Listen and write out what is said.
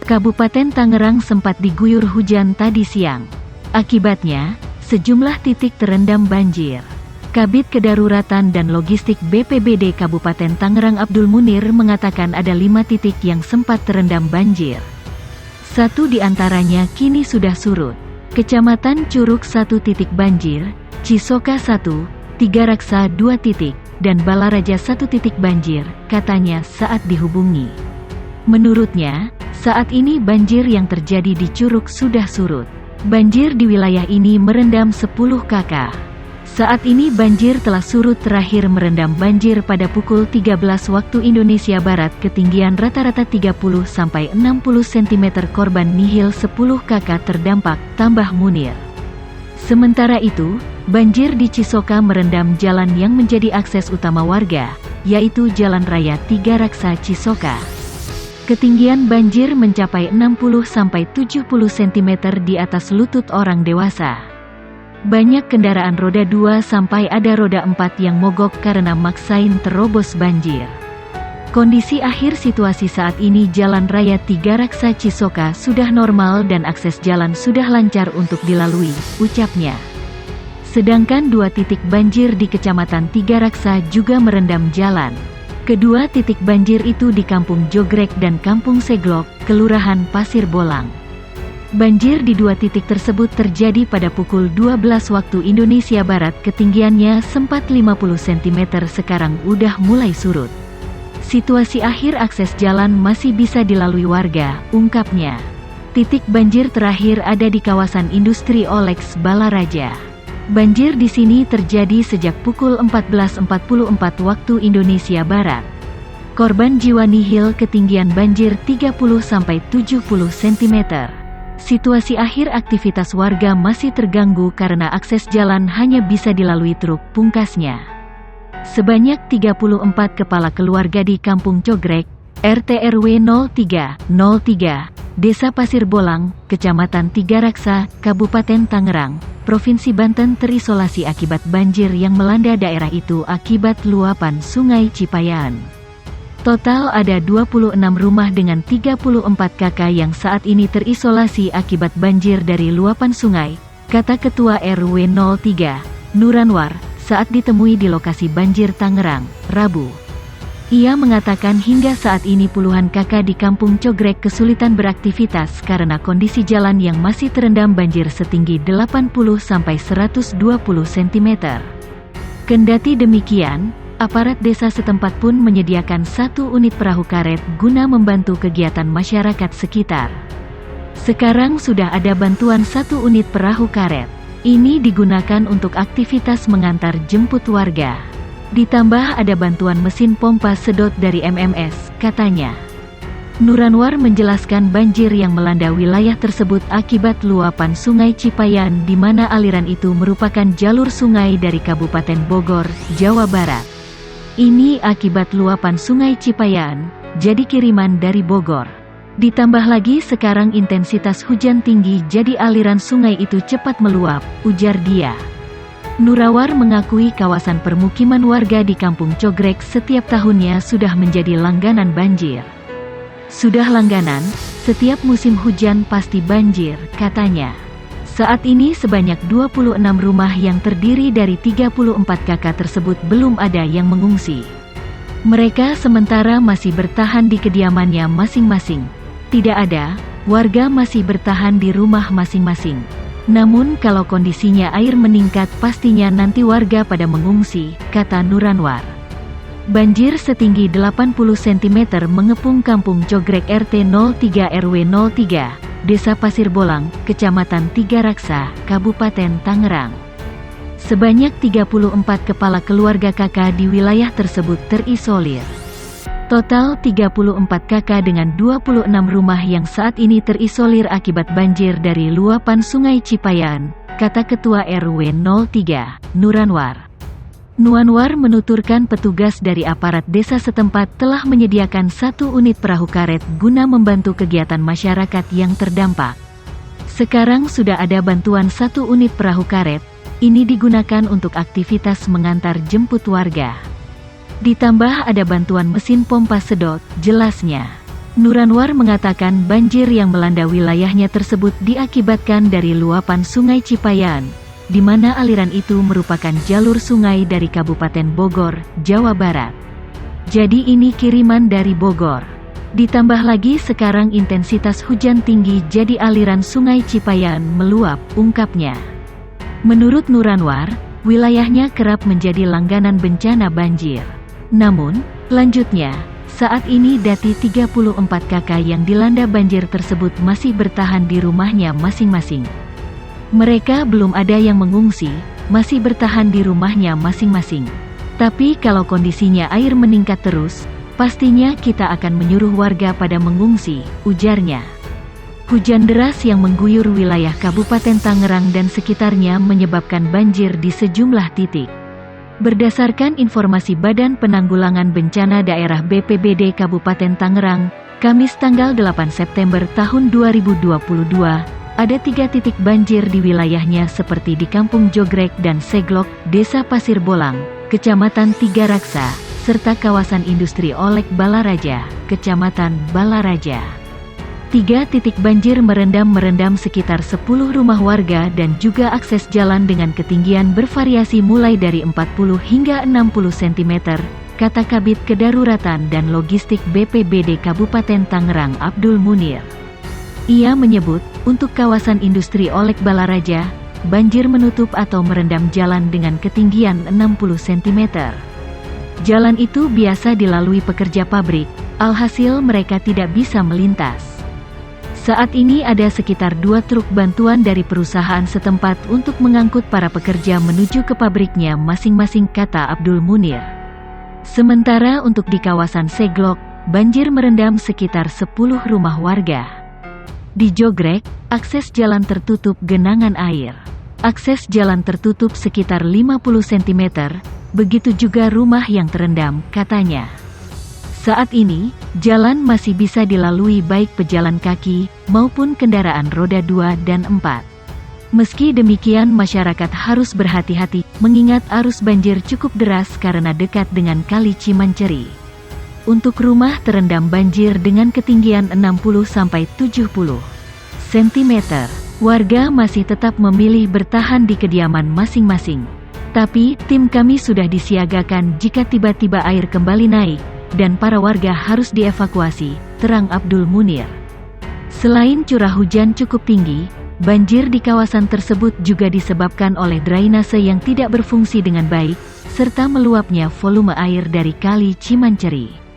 Kabupaten Tangerang sempat diguyur hujan tadi siang. Akibatnya, sejumlah titik terendam banjir. Kabid Kedaruratan dan Logistik BPBD Kabupaten Tangerang Abdul Munir mengatakan ada 5 titik yang sempat terendam banjir. 1 di antaranya kini sudah surut. Kecamatan Curug 1 titik banjir, Cisoka 1, Tiga Raksa 2 titik, dan Balaraja 1 titik banjir, katanya saat dihubungi. Menurutnya, saat ini banjir yang terjadi di Curug sudah surut. Banjir di wilayah ini merendam 10 kk. Saat ini banjir telah surut, terakhir merendam banjir pada pukul 13 waktu Indonesia Barat, ketinggian rata-rata 30-60 cm, korban nihil 10 kk terdampak, tambah Munir. Sementara itu, banjir di Cisoka merendam jalan yang menjadi akses utama warga, yaitu Jalan Raya Tiga Raksa Cisoka. Ketinggian banjir mencapai 60-70 cm di atas lutut orang dewasa. Banyak kendaraan roda 2 sampai ada roda 4 yang mogok karena maksain terobos banjir. Kondisi akhir situasi saat ini Jalan Raya Tiga Raksa Cisoka sudah normal dan akses jalan sudah lancar untuk dilalui, ucapnya. Sedangkan 2 titik banjir di Kecamatan Tiga Raksa juga merendam jalan. Kedua titik banjir itu di Kampung Jogrek dan Kampung Seglok, Kelurahan Pasir Bolang. Banjir di 2 titik tersebut terjadi pada pukul 12 waktu Indonesia Barat, ketinggiannya sempat 50 cm, sekarang udah mulai surut. Situasi akhir akses jalan masih bisa dilalui warga, ungkapnya. Titik banjir terakhir ada di kawasan industri Olex Balaraja. Banjir di sini terjadi sejak pukul 14.44 waktu Indonesia Barat. Korban jiwa nihil, ketinggian banjir 30-70 cm. Situasi akhir aktivitas warga masih terganggu karena akses jalan hanya bisa dilalui truk, pungkasnya. Sebanyak 34 kepala keluarga di Kampung Jogrek, RT RW 03, Desa Pasir Bolang, Kecamatan Tiga Raksa, Kabupaten Tangerang, Provinsi Banten terisolasi akibat banjir yang melanda daerah itu akibat luapan Sungai Cipayaan. Total ada 26 rumah dengan 34 kk yang saat ini terisolasi akibat banjir dari luapan sungai, kata Ketua RW 03, Nuranwar, saat ditemui di lokasi banjir Tangerang, Rabu. Ia mengatakan hingga saat ini puluhan kakak di Kampung Jogrek kesulitan beraktivitas karena kondisi jalan yang masih terendam banjir setinggi 80-120 cm. Kendati demikian, aparat desa setempat pun menyediakan 1 unit perahu karet guna membantu kegiatan masyarakat sekitar. Sekarang sudah ada bantuan 1 unit perahu karet. Ini digunakan untuk aktivitas mengantar jemput warga. Ditambah ada bantuan mesin pompa sedot dari MMS, katanya. Nuranwar menjelaskan banjir yang melanda wilayah tersebut akibat luapan Sungai Cipayaan, di mana aliran itu merupakan jalur sungai dari Kabupaten Bogor, Jawa Barat. Ini akibat luapan Sungai Cipayaan, jadi kiriman dari Bogor. Ditambah lagi sekarang intensitas hujan tinggi, jadi aliran sungai itu cepat meluap, ujar dia. Nuranwar mengakui kawasan permukiman warga di Kampung Jogrek setiap tahunnya sudah menjadi langganan banjir. Sudah langganan, setiap musim hujan pasti banjir, katanya. Saat ini sebanyak 26 rumah yang terdiri dari 34 kk tersebut belum ada yang mengungsi. Mereka sementara masih bertahan di kediamannya masing-masing. Tidak ada, warga masih bertahan di rumah masing-masing. Namun kalau kondisinya air meningkat pastinya nanti warga pada mengungsi, kata Nuranwar. Banjir setinggi 80 cm mengepung Kampung Jogrek RT 03 RW 03, Desa Pasir Bolang, Kecamatan Tiga Raksa, Kabupaten Tangerang. Sebanyak 34 kepala keluarga kakak di wilayah tersebut terisolir. Total 34 kk dengan 26 rumah yang saat ini terisolir akibat banjir dari luapan Sungai Cipayaan, kata Ketua RW 03, Nuranwar. Nuranwar menuturkan petugas dari aparat desa setempat telah menyediakan 1 unit perahu karet guna membantu kegiatan masyarakat yang terdampak. Sekarang sudah ada bantuan 1 unit perahu karet, ini digunakan untuk aktivitas mengantar jemput warga. Ditambah ada bantuan mesin pompa sedot, jelasnya. Nur Anwar mengatakan banjir yang melanda wilayahnya tersebut diakibatkan dari luapan Sungai Cipayan, di mana aliran itu merupakan jalur sungai dari Kabupaten Bogor, Jawa Barat. Jadi ini kiriman dari Bogor. Ditambah lagi sekarang intensitas hujan tinggi jadi aliran Sungai Cipayan meluap, ungkapnya. Menurut Nur Anwar, wilayahnya kerap menjadi langganan bencana banjir. Namun, lanjutnya, saat ini dati 34 kakak yang dilanda banjir tersebut masih bertahan di rumahnya masing-masing. Mereka belum ada yang mengungsi, masih bertahan di rumahnya masing-masing. Tapi kalau kondisinya air meningkat terus, pastinya kita akan menyuruh warga pada mengungsi, ujarnya. Hujan deras yang mengguyur wilayah Kabupaten Tangerang dan sekitarnya menyebabkan banjir di sejumlah titik. Berdasarkan informasi Badan Penanggulangan Bencana Daerah BPBD Kabupaten Tangerang, Kamis tanggal 8 September tahun 2022, ada 3 titik banjir di wilayahnya seperti di Kampung Jogrek dan Seglok, Desa Pasir Bolang, Kecamatan Tiga Raksa, serta kawasan industri Olek Balaraja, Kecamatan Balaraja. 3 titik banjir merendam sekitar 10 rumah warga dan juga akses jalan dengan ketinggian bervariasi mulai dari 40 hingga 60 cm, kata Kabid Kedaruratan dan Logistik BPBD Kabupaten Tangerang Abdul Munir. Ia menyebut, untuk kawasan industri Olek Balaraja, banjir menutup atau merendam jalan dengan ketinggian 60 cm. Jalan itu biasa dilalui pekerja pabrik, alhasil mereka tidak bisa melintas. Saat ini ada sekitar 2 truk bantuan dari perusahaan setempat untuk mengangkut para pekerja menuju ke pabriknya masing-masing, kata Abdul Munir. Sementara untuk di kawasan Seglok, banjir merendam sekitar 10 rumah warga. Di Jogrek, akses jalan tertutup genangan air. Akses jalan tertutup sekitar 50 cm, begitu juga rumah yang terendam, katanya. Saat ini, jalan masih bisa dilalui baik pejalan kaki, maupun kendaraan roda 2 dan 4. Meski demikian masyarakat harus berhati-hati, mengingat arus banjir cukup deras karena dekat dengan Kali Cimanceri. Untuk rumah terendam banjir dengan ketinggian 60–70 cm, warga masih tetap memilih bertahan di kediaman masing-masing. Tapi, tim kami sudah disiagakan jika tiba-tiba air kembali naik, dan para warga harus dievakuasi, terang Abdul Munir. Selain curah hujan cukup tinggi, banjir di kawasan tersebut juga disebabkan oleh drainase yang tidak berfungsi dengan baik, serta meluapnya volume air dari Kali Cimanceri.